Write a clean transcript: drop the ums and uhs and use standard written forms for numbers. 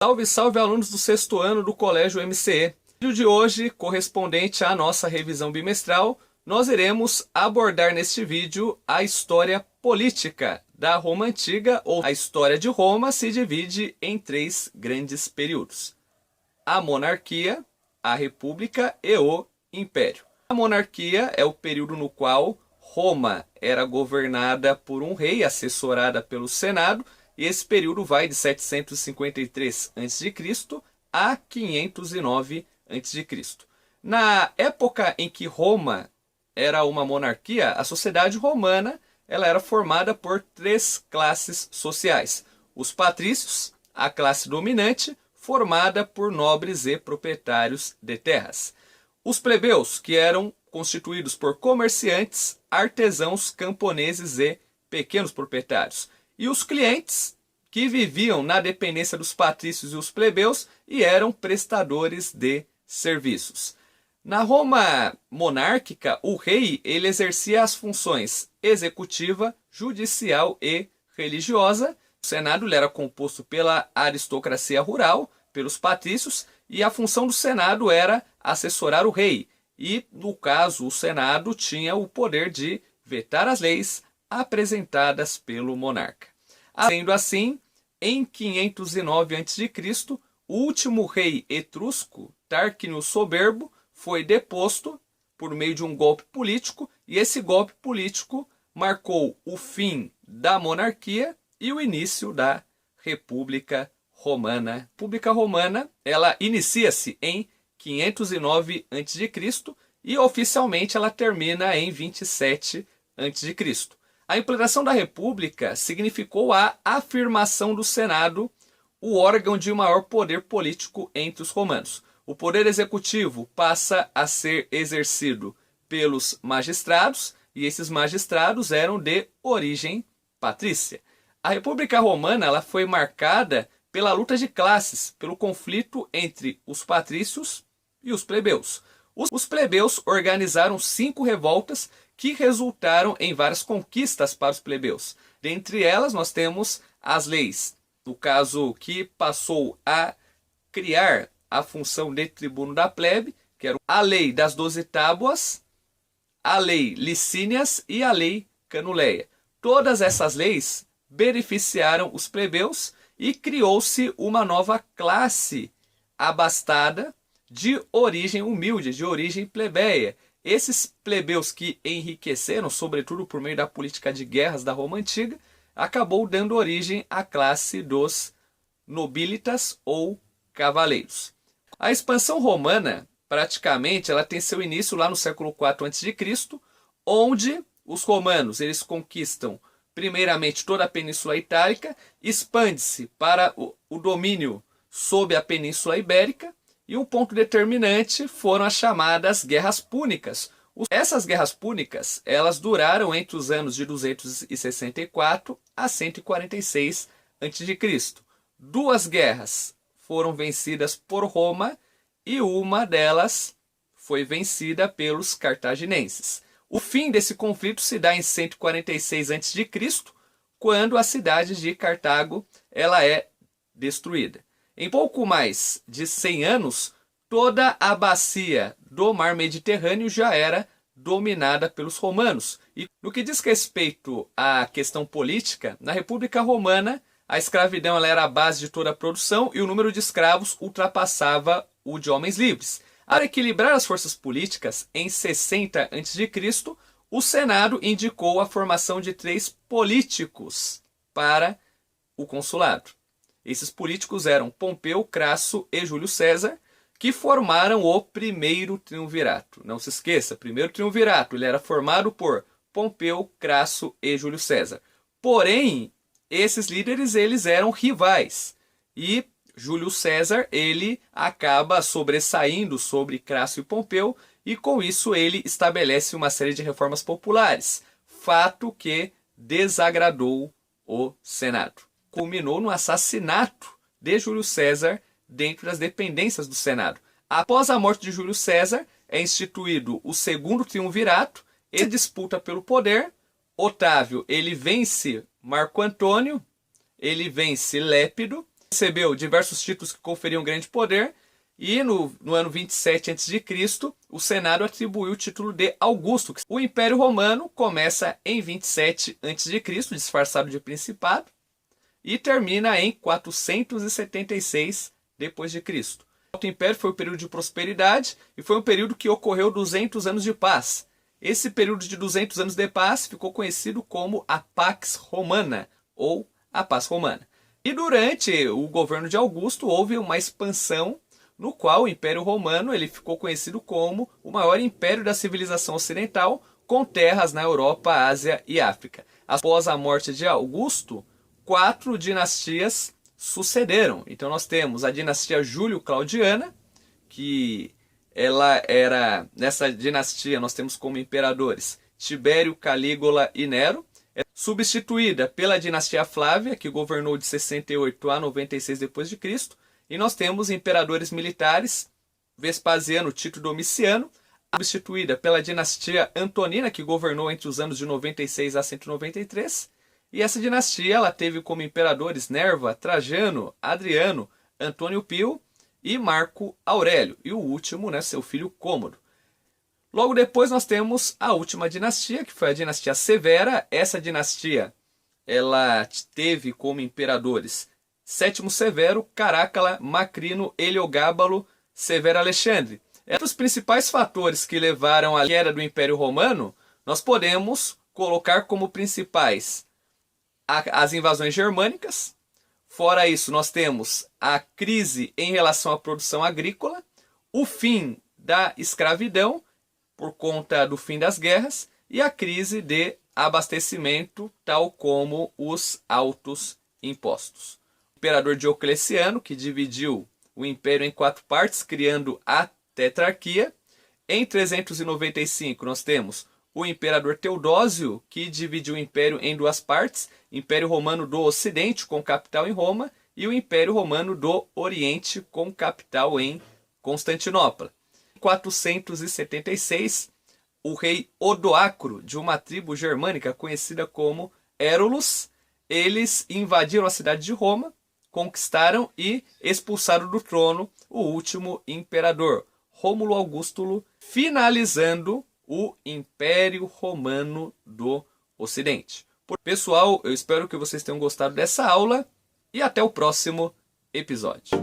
Salve, salve alunos do sexto ano do Colégio MCE. No vídeo de hoje, correspondente à nossa revisão bimestral, nós iremos abordar neste vídeo a história política da Roma Antiga, ou a história de Roma se divide em três grandes períodos: a monarquia, a república e o império. A monarquia é o período no qual Roma era governada por um rei, assessorada pelo Senado, e esse período vai de 753 a.C. a 509 a.C. Na época em que Roma era uma monarquia, a sociedade romana ela era formada por três classes sociais: os patrícios, a classe dominante, formada por nobres e proprietários de terras; os plebeus, que eram constituídos por comerciantes, artesãos, camponeses e pequenos proprietários; e os clientes, que viviam na dependência dos patrícios e os plebeus e eram prestadores de serviços. Na Roma monárquica, o rei ele exercia as funções executiva, judicial e religiosa. O Senado ele era composto pela aristocracia rural, pelos patrícios, e a função do Senado era assessorar o rei. E, no caso, o Senado tinha o poder de vetar as leis apresentadas pelo monarca. Sendo assim, em 509 a.C., o último rei etrusco, Tarquínio o Soberbo, foi deposto por meio de um golpe político, e esse golpe político marcou o fim da monarquia e o início da República Romana. A República Romana ela inicia-se em 509 a.C. e oficialmente ela termina em 27 a.C. A implantação da República significou a afirmação do Senado, o órgão de maior poder político entre os romanos. O poder executivo passa a ser exercido pelos magistrados, e esses magistrados eram de origem patrícia. A República Romana ela foi marcada pela luta de classes, pelo conflito entre os patrícios e os plebeus. Os plebeus organizaram 5 revoltas que resultaram em várias conquistas para os plebeus. Dentre elas, nós temos as leis, no caso, que passou a criar a função de tribuno da plebe, que era a lei das 12 tábuas, a lei Licínias e a lei Canuleia. Todas essas leis beneficiaram os plebeus e criou-se uma nova classe abastada, de origem humilde, de origem plebeia. Esses plebeus que enriqueceram, sobretudo por meio da política de guerras da Roma Antiga, acabou dando origem à classe dos nobilitas ou cavaleiros. A expansão romana, praticamente, ela tem seu início lá no século IV a.C., onde os romanos eles conquistam primeiramente toda a Península Itálica, expande-se para o domínio sobre a Península Ibérica, e um ponto determinante foram as chamadas Guerras Púnicas. Essas Guerras Púnicas elas duraram entre os anos de 264 a 146 a.C. 2 guerras foram vencidas por Roma e uma delas foi vencida pelos cartaginenses. O fim desse conflito se dá em 146 a.C., quando a cidade de Cartago ela é destruída. Em pouco mais de 100 anos, toda a bacia do mar Mediterrâneo já era dominada pelos romanos. E no que diz respeito à questão política, na República Romana, a escravidão ela era a base de toda a produção e o número de escravos ultrapassava o de homens livres. Para equilibrar as forças políticas, em 60 a.C., o Senado indicou a formação de 3 políticos para o consulado. Esses políticos eram Pompeu, Crasso e Júlio César, que formaram o primeiro triunvirato. Não se esqueça, primeiro triunvirato ele era formado por Pompeu, Crasso e Júlio César. Porém, esses líderes eles eram rivais, e Júlio César ele acaba sobressaindo sobre Crasso e Pompeu, e com isso ele estabelece uma série de reformas populares, fato que desagradou o Senado. Culminou no assassinato de Júlio César dentro das dependências do Senado. Após a morte de Júlio César, é instituído o segundo triunvirato, e disputa pelo poder. Otávio ele vence Marco Antônio, ele vence Lépido, recebeu diversos títulos que conferiam grande poder, e no ano 27 a.C., o Senado atribuiu o título de Augusto. O Império Romano começa em 27 a.C., disfarçado de principado, e termina em 476 d.C. O Alto Império foi um período de prosperidade e foi um período que ocorreu 200 anos de paz. Esse período de 200 anos de paz ficou conhecido como a Pax Romana, ou a Paz Romana. E durante o governo de Augusto houve uma expansão no qual o Império Romano ele ficou conhecido como o maior império da civilização ocidental, com terras na Europa, Ásia e África. Após a morte de Augusto, 4 dinastias sucederam. Então nós temos a dinastia Júlio-Claudiana, que ela era, nessa dinastia nós temos como imperadores Tibério, Calígula e Nero, substituída pela dinastia Flávia, que governou de 68 a 96 d.C., e nós temos imperadores militares, Vespasiano, Tito e Domiciano, substituída pela dinastia Antonina, que governou entre os anos de 96 a 193, e essa dinastia ela teve como imperadores Nerva, Trajano, Adriano, Antônio Pio e Marco Aurélio, e o último, seu filho Cômodo. Logo depois nós temos a última dinastia, que foi a dinastia Severa. Essa dinastia ela teve como imperadores Sétimo Severo, Carácala, Macrino, Heliogábalo, Severo Alexandre. Entre os principais fatores que levaram à queda do Império Romano, nós podemos colocar como principais as invasões germânicas. Fora isso, nós temos a crise em relação à produção agrícola, o fim da escravidão por conta do fim das guerras e a crise de abastecimento, tal como os altos impostos. O imperador Diocleciano, que dividiu o império em 4 partes, criando a tetrarquia. Em 395 nós temos o imperador Teodósio, que dividiu o império em 2 partes, Império Romano do Ocidente, com capital em Roma, e o Império Romano do Oriente, com capital em Constantinopla. Em 476, o rei Odoacro, de uma tribo germânica conhecida como Érulus, eles invadiram a cidade de Roma, conquistaram e expulsaram do trono o último imperador, Rômulo Augusto, finalizando o Império Romano do Ocidente. Pessoal, eu espero que vocês tenham gostado dessa aula e até o próximo episódio.